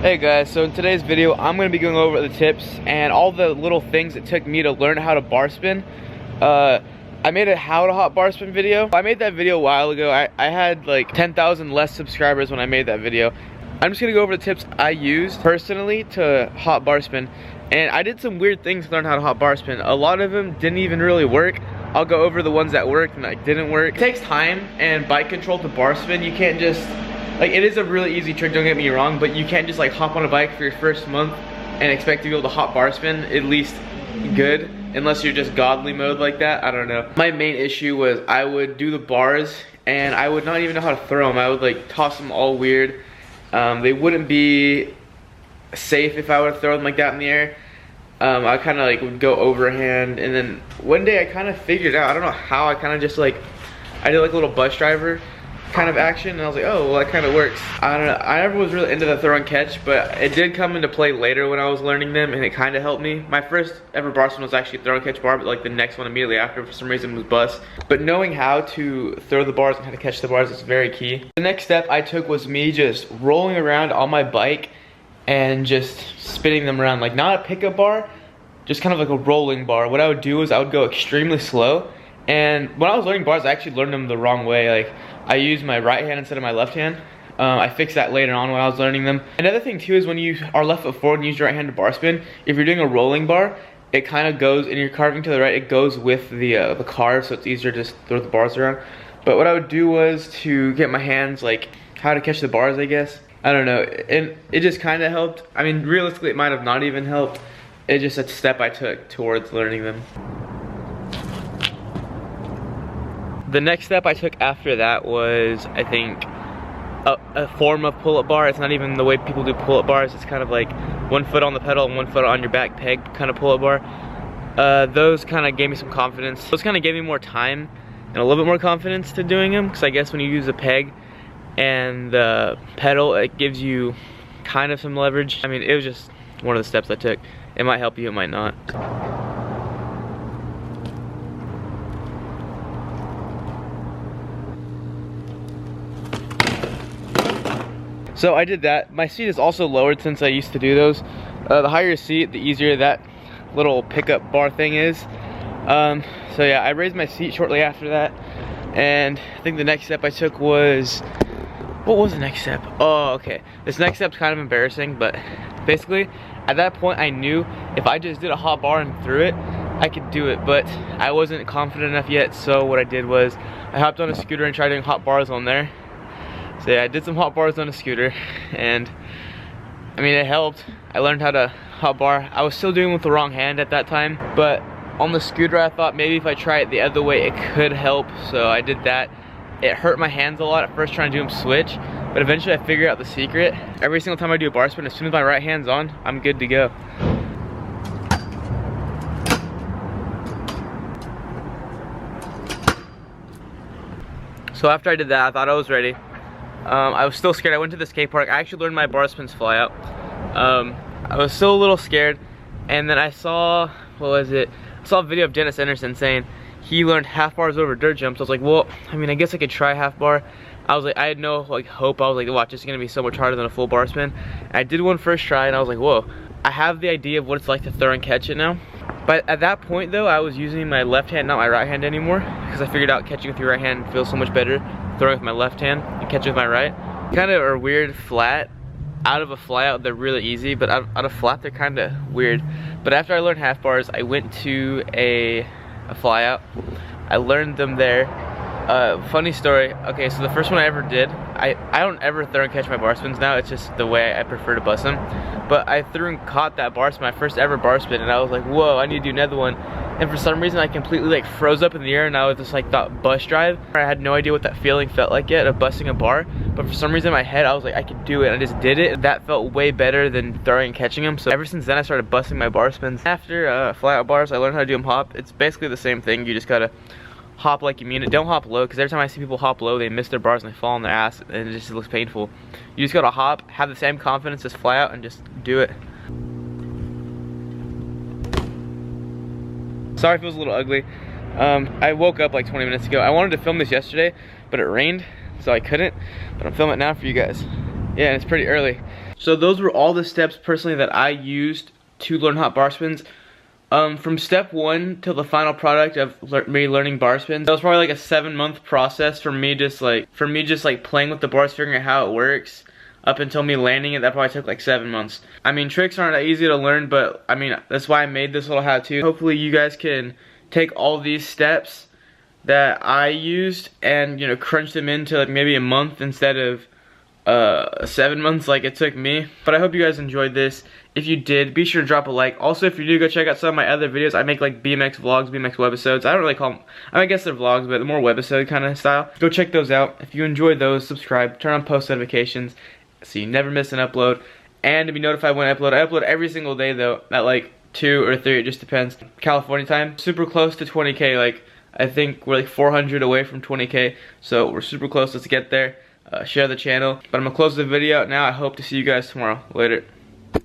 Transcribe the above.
Hey guys, so in today's video I'm going to be going over the tips and all the little things it took me to learn how to bar spin. I made a how to hop bar spin video. I made that video a while ago. I had like 10,000 less subscribers when I made that video. I'm just going to go over the tips I used personally to hop bar spin. And I did some weird things to learn how to hop bar spin. A lot of them didn't even really work. I'll go over the ones that worked and that didn't work. It takes time and bike control to bar spin. You can't just, like, it is a really easy trick, don't get me wrong, but you can't just like hop on a bike for your first month and expect to be able to hop bar spin at least good, unless you're just godly mode like that. I don't know. My main issue was I would do the bars and I would not even know how to throw them. I would like toss them all weird. They wouldn't be safe if I would throw them like that in the air. I kind of like would go overhand, and then one day I kind of figured out, I don't know how, I kind of just like, I did like a little bus driver kind of action, and I was like, oh, well, that kind of works. I don't know, I never was really into the throw and catch, but it did come into play later when I was learning them, and it kind of helped me. My first ever bar spin was actually throw and catch bar, but like the next one immediately after for some reason was bus. But knowing how to throw the bars and how to catch the bars is very key. The next step I took was me just rolling around on my bike and just spinning them around, like not a pickup bar, just kind of like a rolling bar. What I would do is I would go extremely slow, and when I was learning bars I actually learned them the wrong way. Like I used my right hand instead of my left hand. I fixed that later on when I was learning them. Another thing too is when you are left foot forward and use your right hand to bar spin, if you're doing a rolling bar, it kind of goes, and you're carving to the right, it goes with the carve, so it's easier to just throw the bars around. But what I would do was to get my hands, like how to catch the bars, I guess. I don't know, and it just kind of helped. I mean, realistically, it might have not even helped. It's just a step I took towards learning them. The next step I took after that was, I think, a form of pull-up bar. It's not even the way people do pull-up bars. It's kind of like 1 foot on the pedal and 1 foot on your back peg kind of pull-up bar. Those kind of gave me some confidence. Those kind of gave me more time and a little bit more confidence to doing them, because I guess when you use a peg and the pedal, it gives you kind of some leverage. I mean, it was just one of the steps I took. It might help you, it might not. So I did that. My seat is also lowered since I used to do those. The higher your seat, the easier that little pickup bar thing is. So yeah, I raised my seat shortly after that, and I think the next step I took was, what was the next step? Oh, okay. This next step's kind of embarrassing, but basically, at that point I knew if I just did a hot bar and threw it, I could do it, but I wasn't confident enough yet, so what I did was I hopped on a scooter and tried doing hot bars on there. So yeah, I did some hot bars on a scooter, and I mean, it helped. I learned how to hot bar. I was still doing it with the wrong hand at that time, but on the scooter I thought maybe if I try it the other way it could help, so I did that. It hurt my hands a lot at first trying to do them switch, but eventually I figured out the secret. Every single time I do a bar spin, as soon as my right hand's on, I'm good to go. So after I did that, I thought I was ready. I was still scared. I went to the skate park. I actually learned my bar spins fly out. I was still a little scared, and then I saw, what was it? I saw a video of Dennis Anderson saying he learned half bars over dirt jumps. I was like, well, I mean, I guess I could try half bar. I was like, I had no like hope. I was like, watch, this is gonna be so much harder than a full bar spin. And I did one first try, and I was like, whoa, I have the idea of what it's like to throw and catch it now. But at that point though, I was using my left hand, not my right hand anymore, because I figured out catching with your right hand feels so much better throwing with my left hand and catching with my right. Kind of are weird flat. Out of a fly out, they're really easy, but out of flat, they're kind of weird. But after I learned half bars, I went to a fly out. I learned them there. Funny story. Okay, so the first one I ever did, I don't ever throw and catch my bar spins now. It's just the way I prefer to bust them. But I threw and caught that bar spin, my first ever bar spin, and I was like, whoa, I need to do another one. And for some reason I completely like froze up in the air, and I was just like thought bus drive. I had no idea what that feeling felt like yet of busting a bar, but for some reason in my head I was like, I could do it. I just did it. That felt way better than throwing and catching them. So ever since then I started busting my bar spins. After fly out bars, I learned how to do them hop. It's basically the same thing. You just gotta hop like you mean it. Don't hop low, because every time I see people hop low, they miss their bars and they fall on their ass, and it just looks painful. You just gotta hop, have the same confidence as fly out, and just do it. Sorry if it was a little ugly. I woke up like 20 minutes ago. I wanted to film this yesterday, but it rained, so I couldn't. But I'm filming it now for you guys. Yeah, and it's pretty early. So those were all the steps personally that I used to learn hot bar spins. From step 1 till the final product of me learning bar spins, that was probably like a 7-month process for me just like playing with the bars, figuring out how it works, up until me landing it. That probably took like 7 months. I mean, tricks aren't that easy to learn, but I mean, that's why I made this little how-to. Hopefully you guys can take all these steps that I used and, you know, crunch them into like maybe a month instead of 7 months like it took me. But I hope you guys enjoyed this. If you did, be sure to drop a like. Also, if you do, go check out some of my other videos. I make like BMX vlogs, BMX webisodes. I don't really call them, I mean, I guess they're vlogs, but more webisode kind of style. Go check those out. If you enjoyed those, subscribe, turn on post notifications so you never miss an upload. And to be notified when I upload every single day though, at like 2 or 3, it just depends. California time, super close to 20K. Like, I think we're like 400 away from 20K, so we're super close. Let's get there. Share the channel. But I'm gonna close the video out now. I hope to see you guys tomorrow. Later.